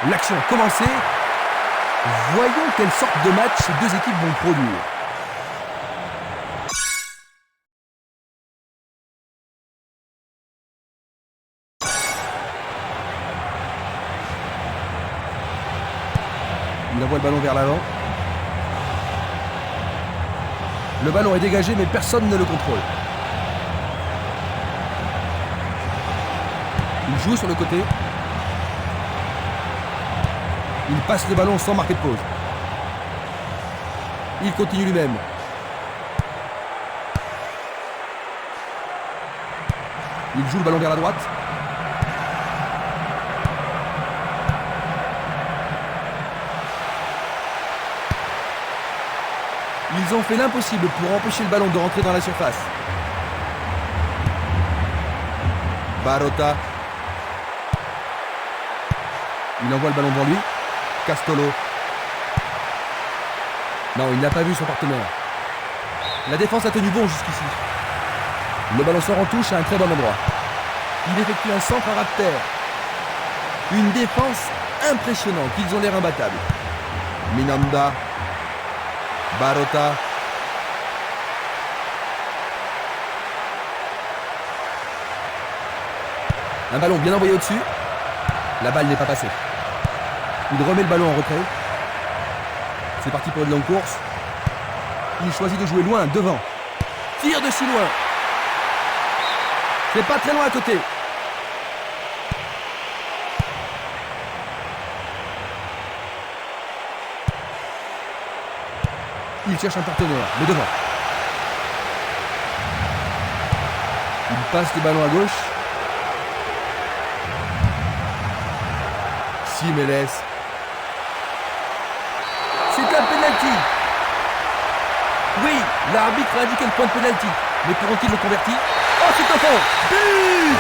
L'action a commencé. Voyons quelle sorte de match ces deux équipes vont produire. Il envoie le ballon vers l'avant. Le ballon est dégagé, mais personne ne le contrôle. Il joue sur le côté. Il passe le ballon sans marquer de pause. Il continue lui-même. Il joue le ballon vers la droite. Ils ont fait l'impossible pour empêcher le ballon de rentrer dans la surface. Barota. Il envoie le ballon devant lui. Castolo. Non, il n'a pas vu son partenaire. La défense a tenu bon jusqu'ici. Le ballon sort en touche à un très bon endroit. Il effectue un centre à ras de terre. Une défense impressionnante. Ils ont l'air imbattables. Minanda. Barota. Un ballon bien envoyé au-dessus. La balle n'est pas passée. Il remet le ballon en retrait. C'est parti pour une longue course. Il choisit de jouer loin, devant. Tire de si loin. C'est pas très loin à côté. Il cherche un partenaire, mais devant. Il passe le ballon à gauche. Simeles. C'est un penalty. Oui, l'arbitre a indiqué le point de penalty. Mais pourront-ils le convertir? Oh, c'est au fond. But!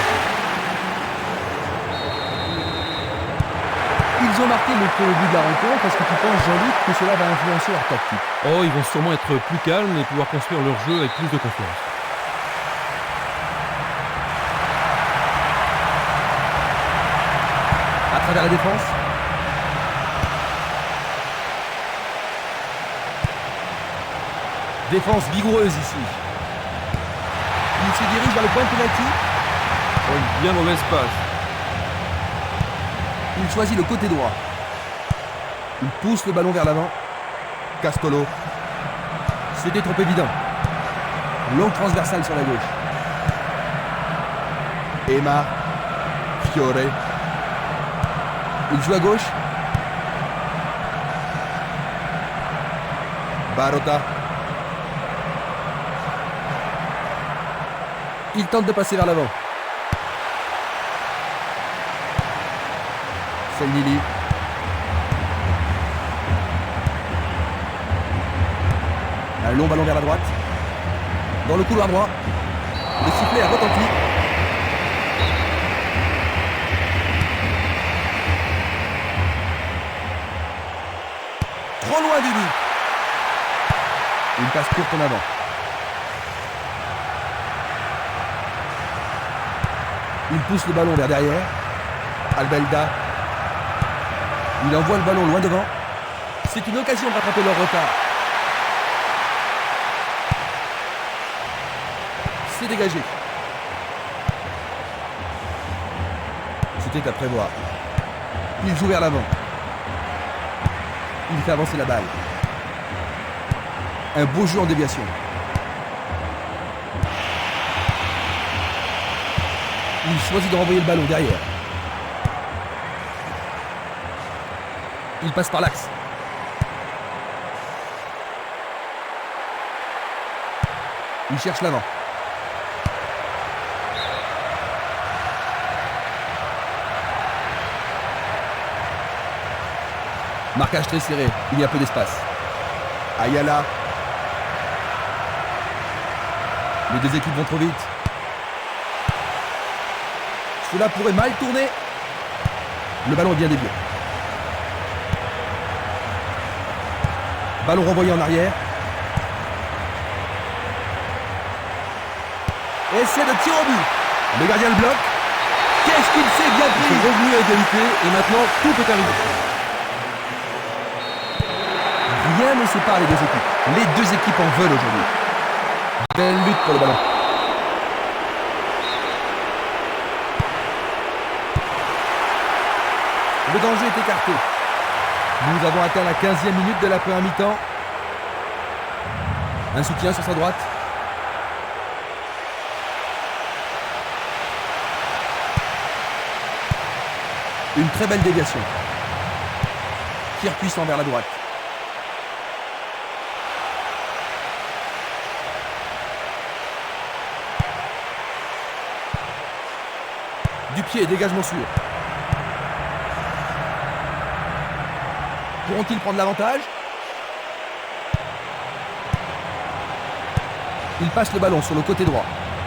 Ils ont marqué le premier but de la rencontre. Est-ce que tu penses, Jean-Luc, que cela va influencer leur tactique? Oh, ils vont sûrement être plus calmes et pouvoir construire leur jeu avec plus de confiance. À travers la défense. Défense vigoureuse ici. Il se dirige vers le point de pénalty. Oh, une bien mauvaise passe. Il choisit le côté droit. Il pousse le ballon vers l'avant. Castolo. C'était trop évident. Longue transversale sur la gauche. Emma. Fiore. Il joue à gauche. Barota. Il tente de passer vers l'avant. Selnili. Un long ballon vers la droite. Dans le couloir droit. Le sifflet a retenti. Trop loin du but. Une passe courte en avant. Il pousse le ballon vers derrière. Albelda. Il envoie le ballon loin devant. C'est une occasion de rattraper leur retard. C'est dégagé. C'était à prévoir. Il joue vers l'avant. Il fait avancer la balle. Un beau jeu en déviation. Il choisit de renvoyer le ballon derrière. Il passe par l'axe. Il cherche l'avant. Marquage très serré. Il y a peu d'espace. Ayala. Les deux équipes vont trop vite. Cela pourrait mal tourner. Le ballon est bien dévié. Ballon renvoyé en arrière. Essai de tir au but. Le gardien le bloque. Qu'est-ce qu'il s'est bien Ils pris! sont revenus à égalité et maintenant tout peut arriver. Rien ne sépare les deux équipes. Les deux équipes en veulent aujourd'hui. Belle lutte pour le ballon. Le danger est écarté. Nous avons atteint la 15e minute de la première mi-temps. Un soutien sur sa droite. Une très belle déviation. Tir puissant vers la droite. Du pied, dégagement sûr. Pourront-ils prendre l'avantage? Il passe le ballon sur le côté droit.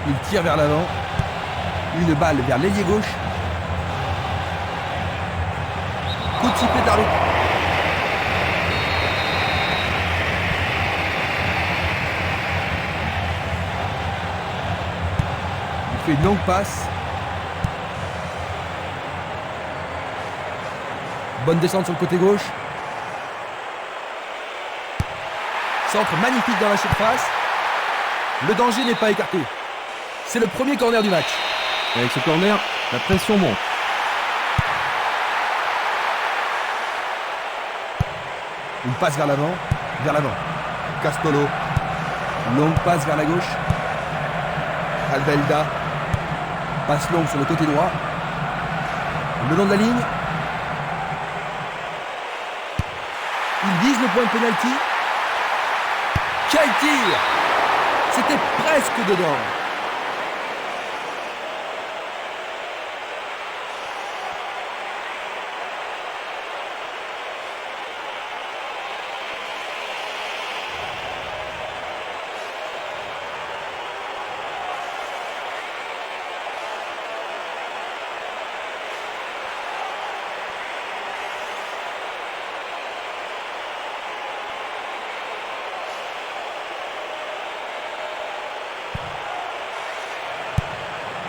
Il tire vers l'avant. Une balle vers l'ailier gauche. Coup de sifflet d'arbitre. Il fait une longue passe. Bonne descente sur le côté gauche. Centre magnifique dans la surface. Le danger n'est pas écarté. C'est le premier corner du match. Et avec ce corner, la pression monte. Une passe vers l'avant. Vers l'avant. Castolo. Longue passe vers la gauche. Albelda. Passe longue sur le côté droit. Le long de la ligne. Il vise le point de pénalty. Quel tir! C'était presque dedans.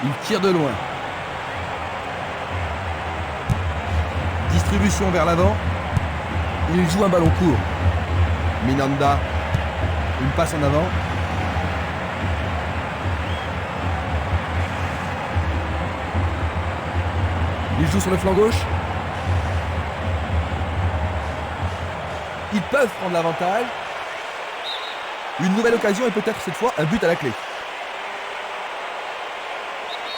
Il tire de loin. Distribution vers l'avant. Il joue un ballon court. Minanda. Une passe en avant. Il joue sur le flanc gauche. Ils peuvent prendre l'avantage. Une nouvelle occasion et peut-être cette fois un but à la clé.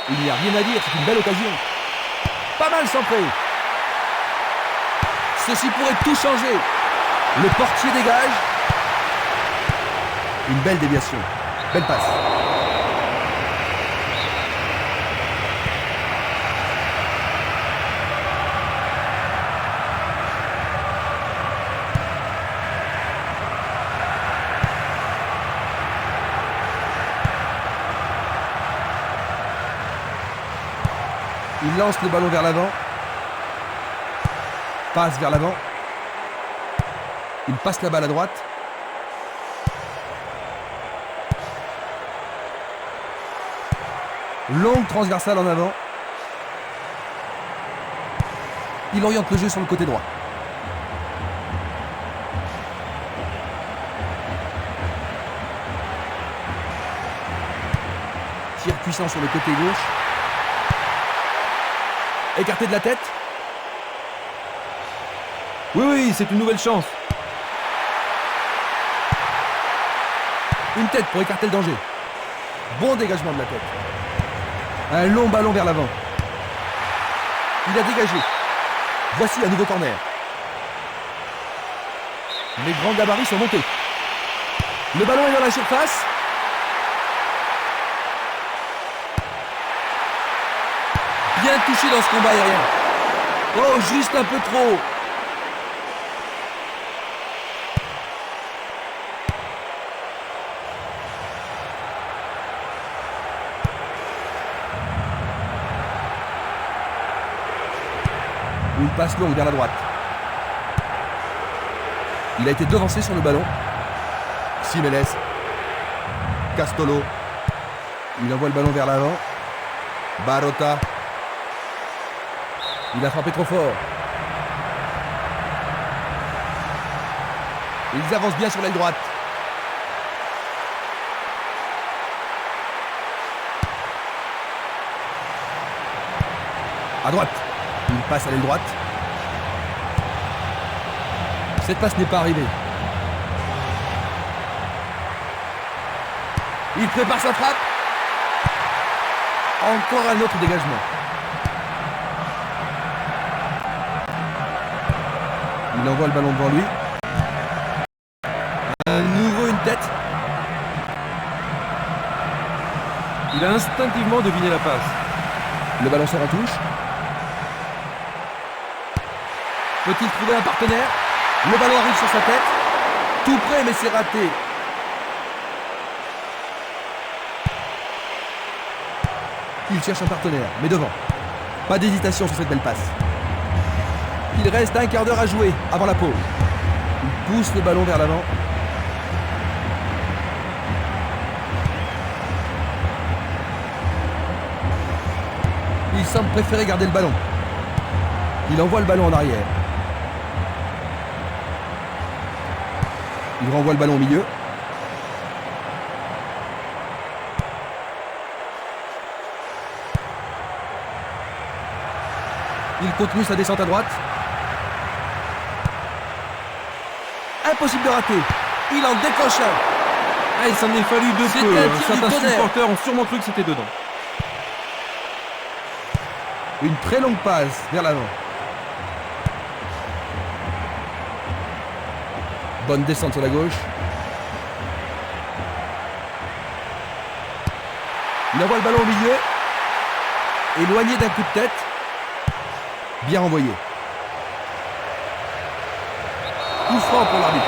Il n'y a rien à dire, c'est une belle occasion. Pas mal centré. Ceci pourrait tout changer. Le portier dégage. Une belle déviation. Belle passe. Il lance le ballon vers l'avant. Passe vers l'avant. Il passe la balle à droite. Longue transversale en avant. Il oriente le jeu sur le côté droit. Tir puissant sur le côté gauche. Écarté de la tête. Oui, c'est une nouvelle chance. Une tête pour écarter le danger. Bon dégagement de la tête. Un long ballon vers l'avant. Il a dégagé. Voici un nouveau corner. Les grands gabarits sont montés. Le ballon est dans la surface. Bien touché dans ce combat aérien. Oh, juste un peu trop. Une passe longue vers la droite. Il a été devancé sur le ballon. Simenes. Castolo. Il envoie le ballon vers l'avant. Barota. Il a frappé trop fort. Ils avancent bien sur l'aile droite. À droite. Il passe à l'aile droite. Cette passe n'est pas arrivée. Il prépare sa frappe. Encore un autre dégagement. Il envoie le ballon devant lui. À nouveau une tête. Il a instinctivement deviné la passe. Le ballon sort en touche. Peut-il trouver un partenaire? Le ballon arrive sur sa tête. Tout près, mais c'est raté. Il cherche un partenaire, mais devant. Pas d'hésitation sur cette belle passe. Il reste un quart d'heure à jouer avant la pause. Il pousse le ballon vers l'avant. Il semble préférer garder le ballon. Il envoie le ballon en arrière. Il renvoie le ballon au milieu. Il continue sa descente à droite. Impossible de rater. Il en décroche un. Ah, il s'en est fallu de C'était peu. un tir du Certains tonnerre. supporters ont sûrement cru que c'était dedans. Une très longue passe vers l'avant. Bonne descente sur la gauche. Il envoie le ballon au milieu. Éloigné d'un coup de tête. Bien renvoyé. Coup franc pour l'arbitre.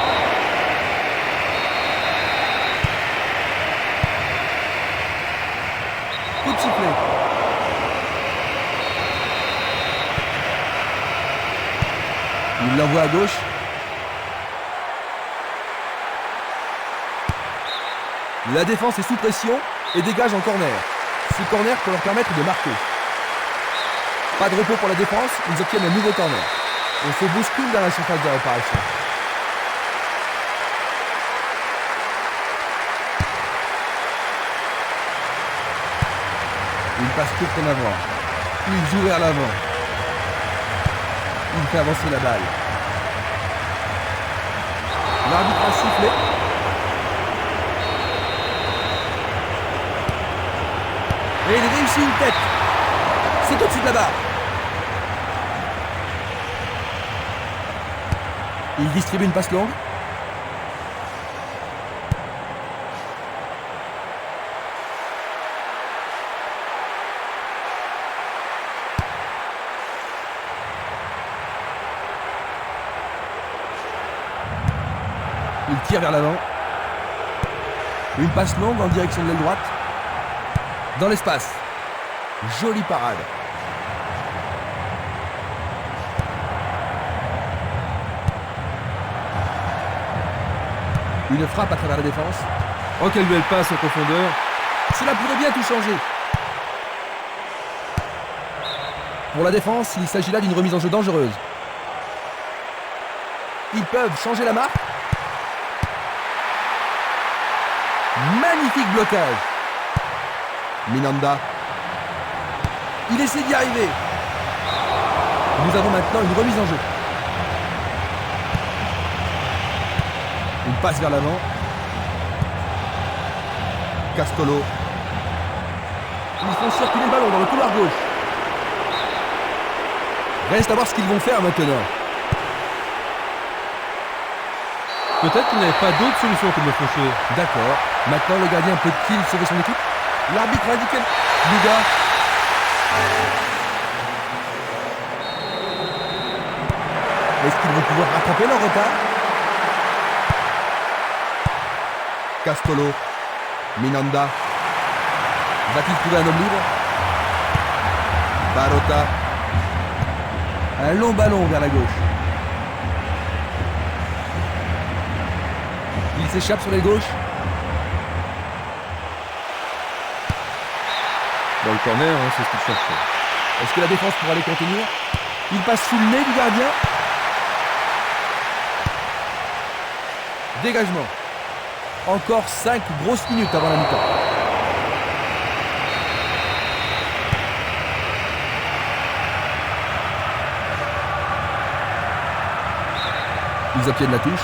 Coup de sifflet. Il l'envoie à gauche. La défense est sous pression et dégage en corner. Ce corner peut leur permettre de marquer. Pas de repos pour la défense, ils obtiennent un nouveau corner. On se bouscule dans la surface de réparation. Une passe courte en avant. Il joue vers l'avant. Il fait avancer la balle. L'arbitre a sifflé. Et il réussit une tête. C'est au-dessus de la barre. Il distribue une passe longue. Il tire vers l'avant. Une passe longue en direction de l'aile droite. Dans l'espace. Jolie parade. Une frappe à travers la défense. Oh, quelle belle passe en profondeur. Cela pourrait bien tout changer. Pour la défense, il s'agit là d'une remise en jeu dangereuse. Ils peuvent changer la marque. Magnifique blocage. Minanda. Il essaie d'y arriver. Nous avons maintenant une remise en jeu. Une passe vers l'avant. Castolo. Ils font circuler le ballon dans le couloir gauche. Reste à voir ce qu'ils vont faire maintenant. Peut-être qu'il n'avait pas d'autre solution que de le faucher. D'accord. Maintenant, le gardien peut-il sauver son équipe? L'arbitre a indiqué Luga. Est-ce qu'ils vont pouvoir rattraper leur retard? Castolo. Minanda. Va-t-il trouver un homme libre? Barota. Un long ballon vers la gauche. Il s'échappe sur les gauches. Dans le corner, hein, c'est ce qu'il cherchait. Est-ce que la défense pourra les contenir? Il passe sous le nez du gardien. Dégagement. Encore 5 grosses minutes avant la mi-temps. Ils obtiennent la touche.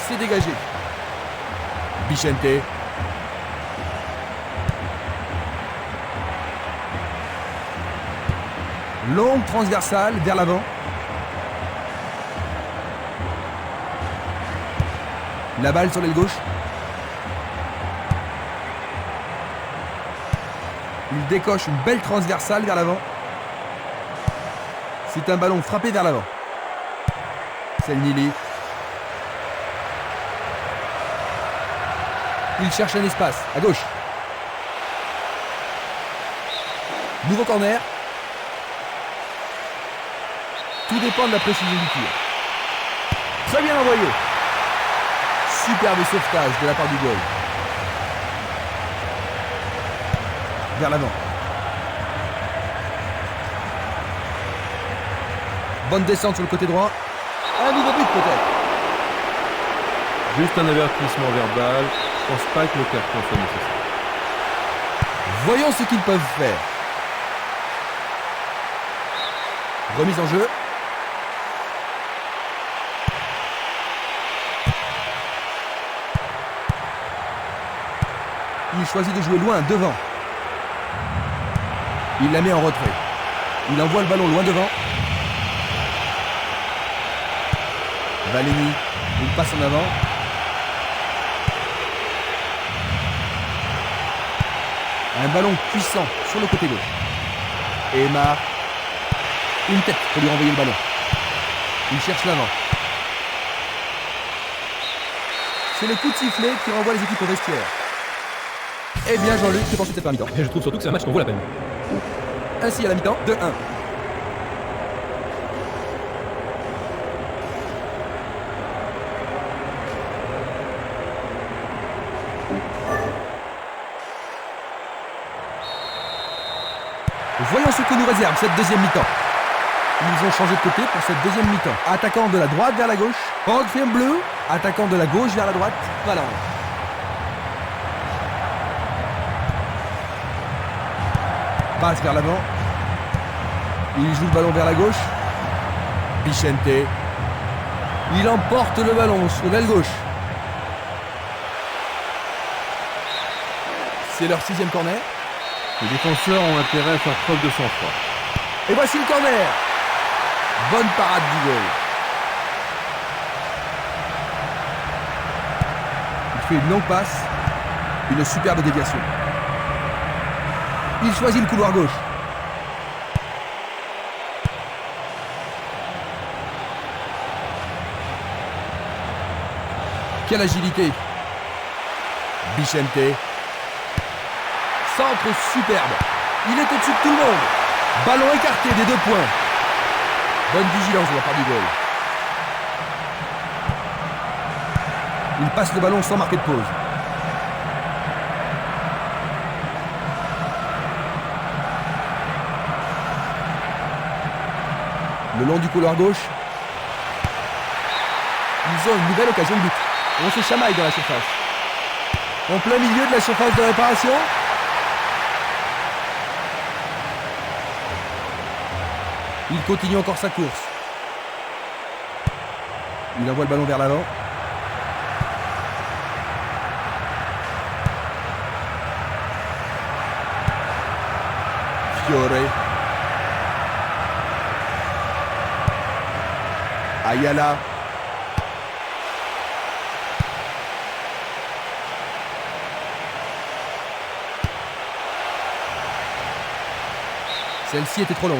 C'est dégagé. Bichente. Longue transversale vers l'avant. La balle sur l'aile gauche. Il décoche une belle transversale vers l'avant. C'est un ballon frappé vers l'avant. C'est Nili. Il cherche un espace à gauche. Nouveau corner. Tout dépend de la précision du tir. Très bien envoyé. Superbe sauvetage de la part du goal. Vers l'avant. Bonne descente sur le côté droit. Un nouveau but peut-être. Juste un avertissement verbal. Je pense pas que le carton soit nécessaire. Voyons ce qu'ils peuvent faire. Remise en jeu. Il choisit de jouer loin, devant. Il la met en retrait. Il envoie le ballon loin devant. Valeni, il passe en avant. Un ballon puissant sur le côté gauche. Emma, une tête pour lui renvoyer le ballon. Il cherche l'avant. C'est le coup de sifflet qui renvoie les équipes au vestiaire. Eh bien Jean-Luc, que pensais-tu de cette mi-temps? Et je trouve surtout que c'est un match qu'on vaut la peine. Ainsi à la mi-temps, 2-1. Voyons ce que nous réserve cette deuxième mi-temps. Ils ont changé de côté pour cette deuxième mi-temps. Attaquant de la droite vers la gauche. Roquefort bleu. Attaquant de la gauche vers la droite. Voilà. Passe vers l'avant. Il joue le ballon vers la gauche. Bichente. Il emporte le ballon sur l'aile gauche. C'est leur 6e corner. Les défenseurs ont intérêt à faire preuve de sang-froid. Et voici le corner. Bonne parade du goal. Il fait une longue passe. Une superbe déviation. Il choisit le couloir gauche. Quelle agilité. Bichente. Centre superbe. Il est au-dessus de tout le monde. Ballon écarté des 2 points. Bonne vigilance de la part du goal. Il passe le ballon sans marquer de pause. Le long du couloir gauche. Ils ont une nouvelle occasion de but. On se chamaille dans la surface. En plein milieu de la surface de réparation. Il continue encore sa course. Il envoie le ballon vers l'avant. Fiore. Ayala. Celle-ci était trop longue.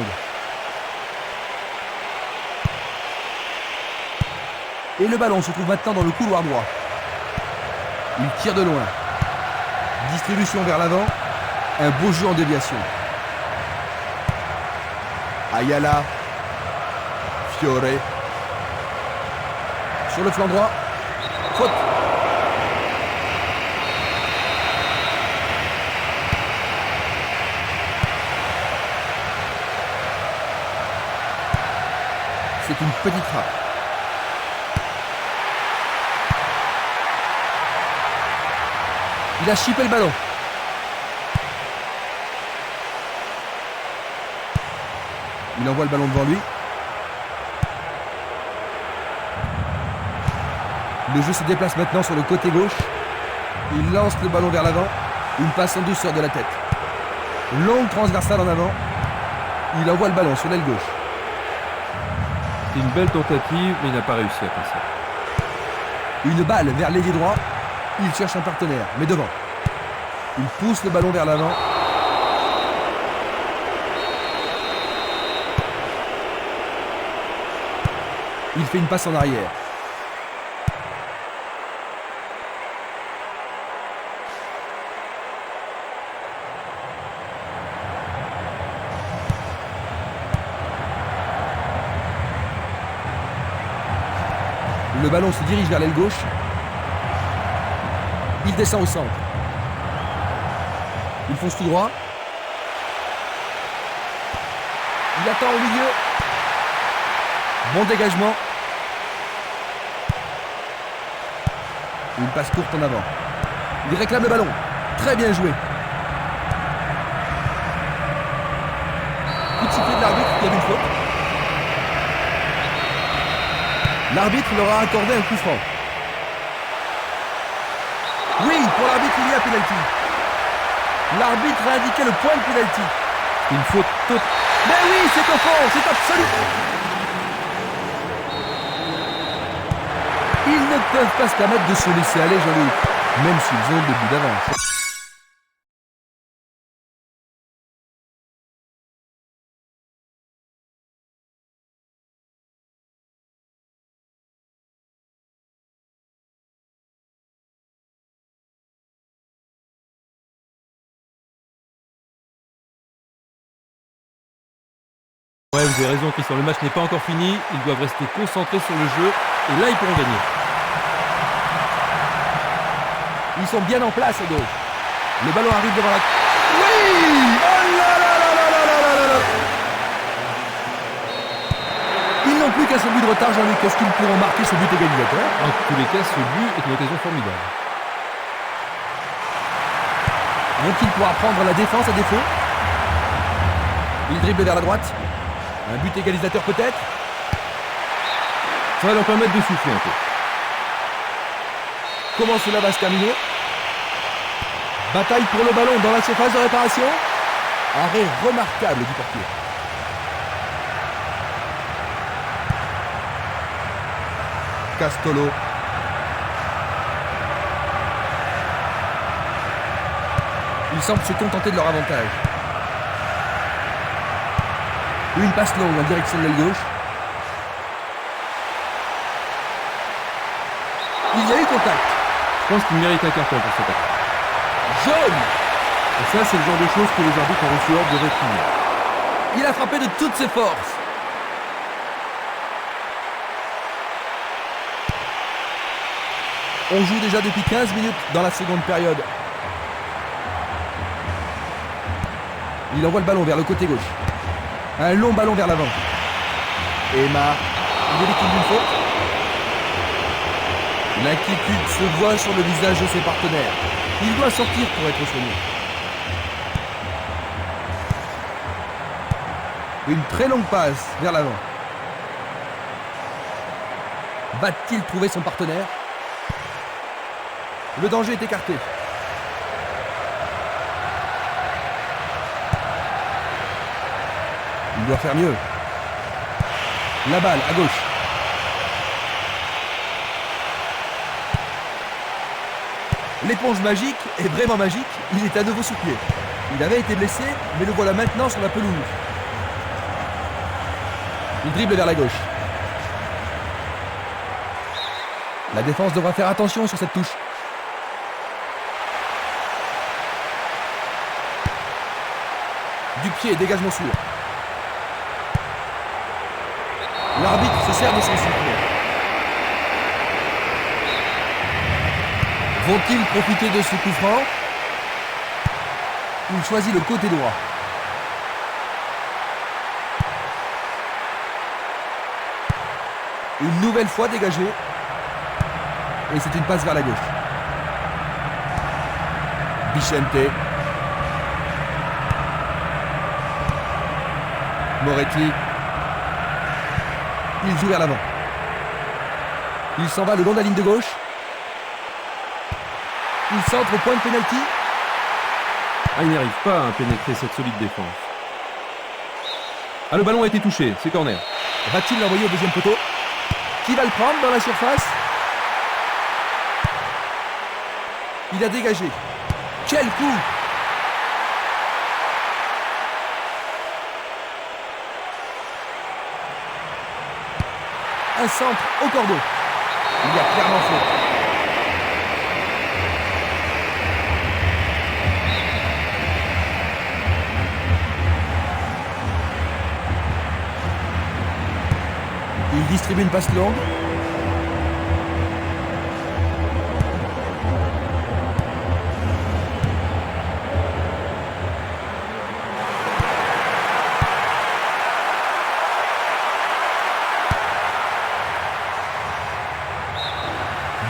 Et le ballon se trouve maintenant dans le couloir droit. Il tire de loin. Distribution vers l'avant. Un beau jeu en déviation. Ayala. Fiore. Sur le flanc droit. Faute. c'est une petite frappe. Il a chippé le ballon. Il envoie le ballon devant lui. Le jeu se déplace maintenant sur le côté gauche. Il lance le ballon vers l'avant. Une passe en douceur de la tête. Longue transversale en avant. Il envoie le ballon sur l'aile gauche. C'est une belle tentative, mais il n'a pas réussi à passer. Une balle vers l'ailier droit. Il cherche un partenaire, mais devant. Il pousse le ballon vers l'avant. Il fait une passe en arrière. Le ballon se dirige vers l'aile gauche. Il descend au centre. Il fonce tout droit. Il attend au milieu. Bon dégagement. Une passe courte en avant. Il réclame le ballon. Très bien joué. Coup de sifflet de l'arbitre, il y avait une faute. L'arbitre leur a accordé un coup franc. Oui, pour l'arbitre, il y a pénalty. L'arbitre a indiqué le point de pénalty. Une faute totale. Mais oui, c'est au fond, c'est absolu. Ils ne peuvent pas se permettre de se laisser aller, Jean-Luc, même s'ils ont le but d'avance. Ouais, vous avez raison, Christian. Le match n'est pas encore fini. Ils doivent rester concentrés sur le jeu. Et là, ils pourront gagner. Ils sont bien en place à gauche. Le ballon arrive devant la... Oui! Oh là là là là là là là là! Ils n'ont plus qu'un seul but de retard, Jean-Luc. Est-ce qu'ils pourront marquer ce but égalisateur? En tous les cas, ce but est une occasion formidable. Vont-ils pouvoir prendre la défense à défaut? Il dribble vers la droite. Un but égalisateur peut-être? Ça va leur permettre de souffler un peu. Comment cela va se terminer? Bataille pour le ballon dans la surface de réparation. Arrêt remarquable du portier. Castolo. Ils semblent se contenter de leur avantage. Une passe longue en direction de l'aile gauche. Il y a eu contact. Je pense qu'il mérite un carton pour cette attaque. Jaune. Et ça, c'est le genre de choses que les arbitres ont reçu ordre de réprimer. Il a frappé de toutes ses forces. On joue déjà depuis 15 minutes dans la seconde période. Il envoie le ballon vers le côté gauche. Un long ballon vers l'avant. Emma, il est victime d'une faute. L'inquiétude se voit sur le visage de ses partenaires. Il doit sortir pour être soigné. Une très longue passe vers l'avant. Va-t-il trouver son partenaire? Le danger est écarté. Il doit faire mieux. La balle à gauche. L'éponge magique est vraiment magique. Il est à nouveau sous pied. Il avait été blessé, mais le voilà maintenant sur la pelouse. Il dribble vers la gauche. La défense devra faire attention sur cette touche. Du pied, dégagement sûr. L'arbitre se sert de son sifflet. Vont-ils profiter de ce coup franc? Il choisit le côté droit. « 1 Une nouvelle fois dégagé. Et c'est une passe vers la gauche. Bichente. Moretti. Il joue vers l'avant. Il s'en va le long de la ligne de gauche. Il centre au point de pénalty. Ah, il n'y arrive pas à pénétrer cette solide défense. Ah, le ballon a été touché, c'est corner. Va-t-il l'envoyer au deuxième poteau? Qui va le prendre dans la surface? Il a dégagé. Quel coup! Un centre au cordeau. Il y a clairement faute. Il distribue une passe longue.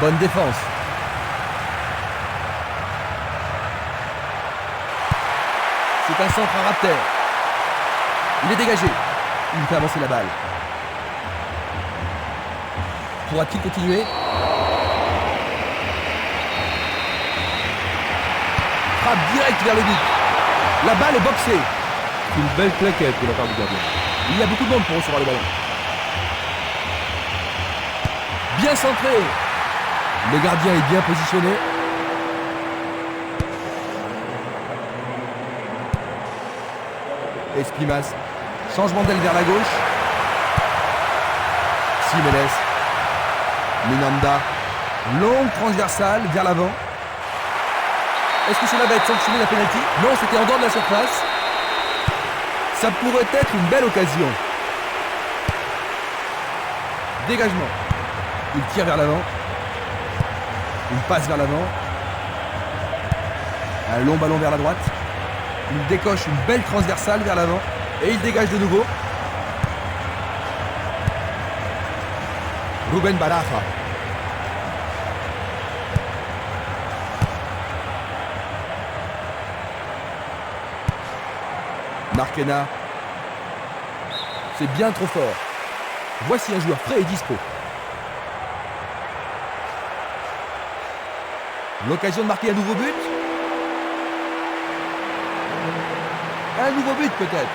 Bonne défense. C'est un centre à ras de terre. Il est dégagé. Il fait avancer la balle. Pourra-t-il continuer? Frappe direct vers le but. La balle est boxée. Une belle claquette de la part du gardien. Il y a beaucoup de monde pour recevoir le ballon. Bien centré. Le gardien est bien positionné. Espimas. Changement d'aile vers la gauche. Jiménez. Minanda. Longue transversale vers l'avant. Est-ce que cela va être sanctionné la pénalty? Non, c'était en dehors de la surface. Ça pourrait être une belle occasion. Dégagement. Il tire vers l'avant. Il passe vers l'avant. Un long ballon vers la droite. Il décoche une belle transversale vers l'avant. Et il dégage de nouveau. Rubén Baraja. Marquena. C'est bien trop fort. Voici un joueur frais et dispo. L'occasion de marquer un nouveau but. Un nouveau but peut-être.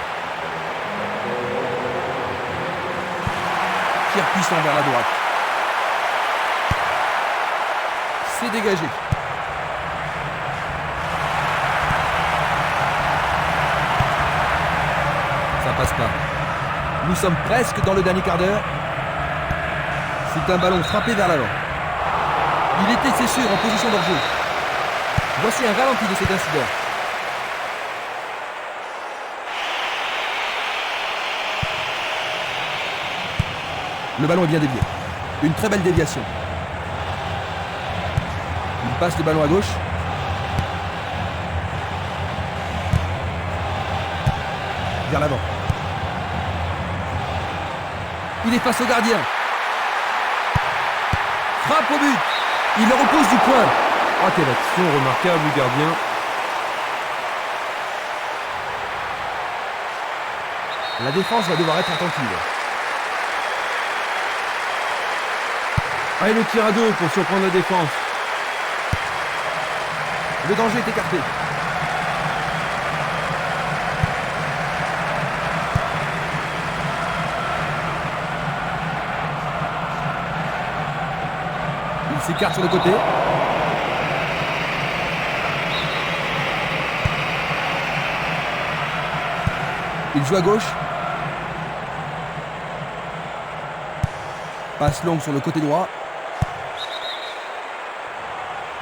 Tir puissant vers la droite. C'est dégagé. Ça passe pas. Nous sommes presque dans le dernier quart d'heure. C'est un ballon frappé vers l'avant. Il était, c'est sûr, en position d'hors-jeu. Voici un ralenti de cet incident. Le ballon est bien dévié. Une très belle déviation. Il passe le ballon à gauche. Vers l'avant. Il est face au gardien. Frappe au but. Il le repousse du coin. Ah, quelle action remarquable du gardien. La défense va devoir être attentive. Ah, et le tir à deux pour surprendre la défense. Le danger est écarté. Il s'écarte sur le côté. Il joue à gauche. Passe longue sur le côté droit.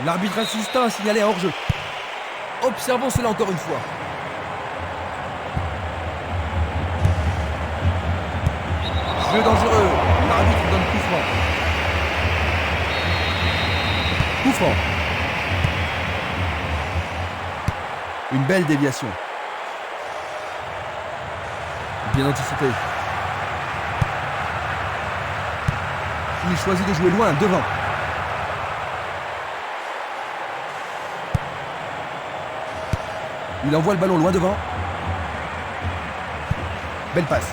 L'arbitre assistant a signalé un hors-jeu. Observons cela encore une fois. Jeu dangereux. L'arbitre donne coup franc. Coup franc. Une belle déviation. Bien anticipé. Il choisit de jouer loin, devant. Il envoie le ballon loin devant. Belle passe.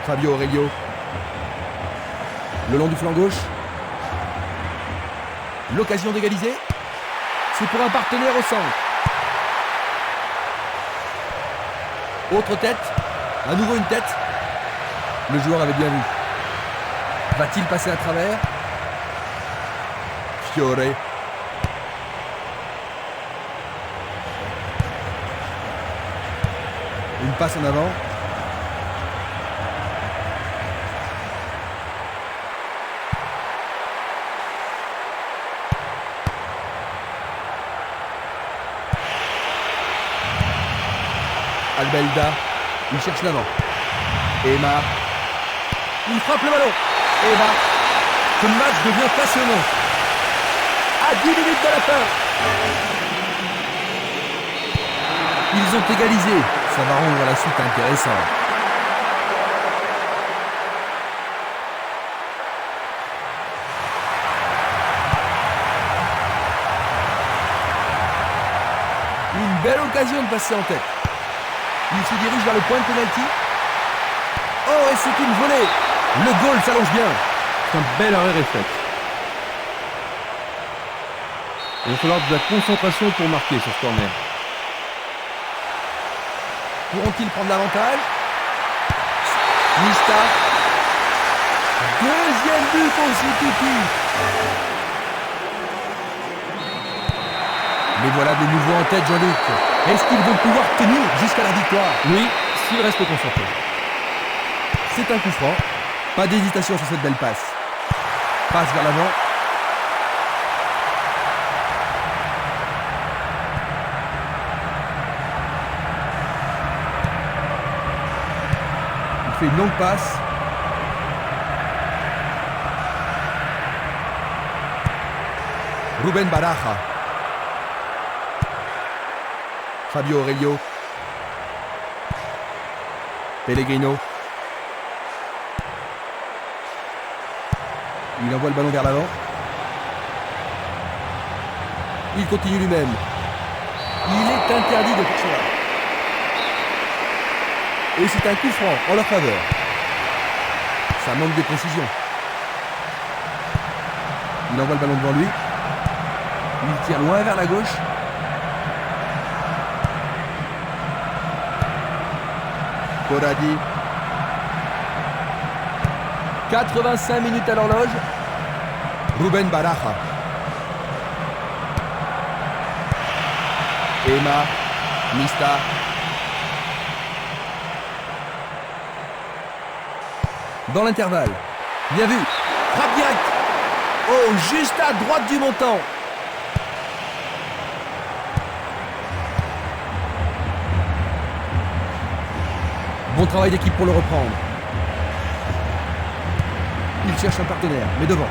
Fabio Aurelio. Le long du flanc gauche. L'occasion d'égaliser. C'est pour un partenaire au centre. Autre tête. À nouveau une tête. Le joueur avait bien vu. Va-t-il passer à travers? Fiore. Une passe en avant. Albelda, il cherche l'avant. Emma, il frappe le ballon. Emma, ce match devient passionnant. À 10 minutes de la fin. Ils ont égalisé. Ça va rendre la suite intéressante. Une belle occasion de passer en tête. Il se dirige vers le point de pénalty. Oh, et c'est une volée. Le goal s'allonge bien. C'est un bel arrêt réflexe. Il va falloir de la concentration pour marquer sur ce corner. Pourront-ils prendre l'avantage? Nista. Deuxième but consécutif. Mais voilà de nouveau en tête, Jean-Luc. Est-ce qu'ils vont pouvoir tenir jusqu'à la victoire? Oui, s'il reste concentré. C'est un coup franc. Pas d'hésitation sur cette belle passe. Passe vers l'avant. Il fait une longue passe. Rubén Baraja. Fabio Aurelio. Pellegrino. Il envoie le ballon vers l'avant. Il continue lui-même. Il est interdit de toucher là. Et c'est un coup franc en leur faveur. Ça manque de précision. Il envoie le ballon devant lui. Il tire loin vers la gauche. Corradi. 85 minutes à l'horloge. Rubén Baraja. Emma. Nista. Dans l'intervalle. Bien vu. Frappe directe. Oh, juste à droite du montant. Bon travail d'équipe pour le reprendre. Il cherche un partenaire, mais devant.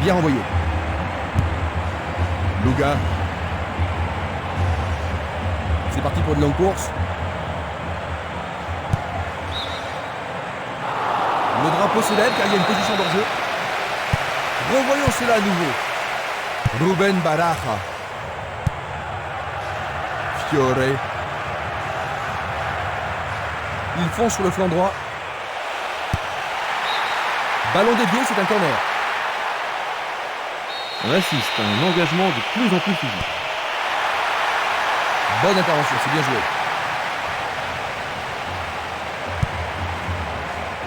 Bien renvoyé. Luga. C'est parti pour une longue course. Le drapeau se lève car il y a une position d'enjeu. Revoyons cela à nouveau. Rubén Baraja. Fiore. Il fonce sur le flanc droit. Ballon dévié, c'est un corner. On assiste à un engagement de plus en plus physique. Bonne intervention, c'est bien joué.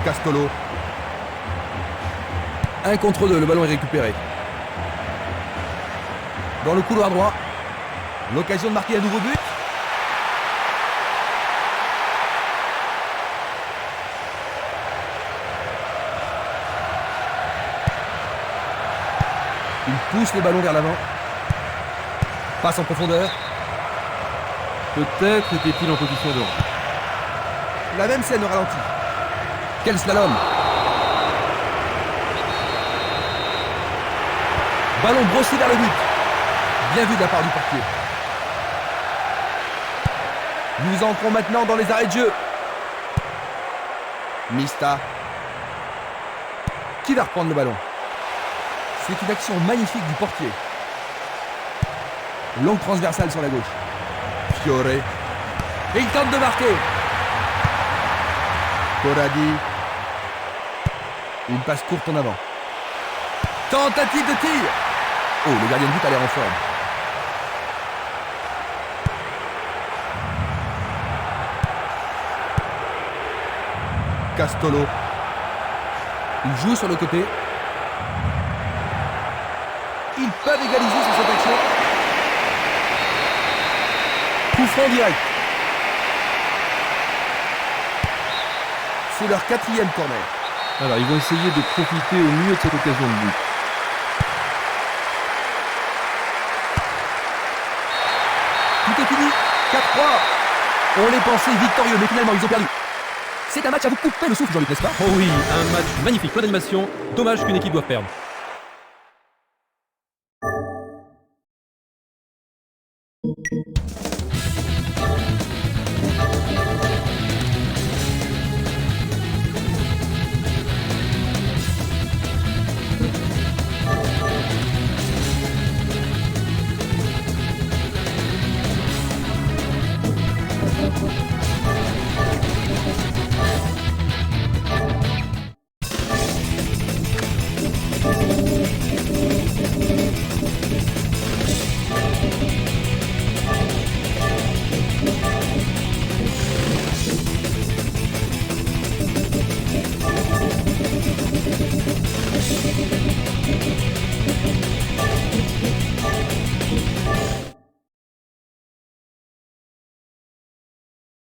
Castolo. 1 contre 2, le ballon est récupéré. Dans le couloir droit. L'occasion de marquer un nouveau but. Il pousse le ballon vers l'avant. Passe en profondeur. Peut-être était-il en position de rang. La même scène au ralenti. Quel slalom! Ballon brossé vers le but. Bien vu de la part du portier. Nous entrons maintenant dans les arrêts de jeu. Mista. Qui va reprendre le ballon? C'est une action magnifique du portier. Longue transversale sur la gauche. Fiore. Et il tente de marquer. Corradi. Une passe courte en avant. Tentative de tir. Oh, le gardien de but a l'air en forme. Castolo. Il joue sur le côté. Ils peuvent égaliser sur cette action. Coup franc direct. C'est leur 4e corner. Alors, ils vont essayer de profiter au mieux de cette occasion de but. Tout est fini. 4-3. On les pensait victorieux, mais finalement, ils ont perdu. C'est un match à vous couper le souffle, Jean-Luc, n'est-ce pas? Oh oui, un match magnifique, plein d'animation. Dommage qu'une équipe doive perdre.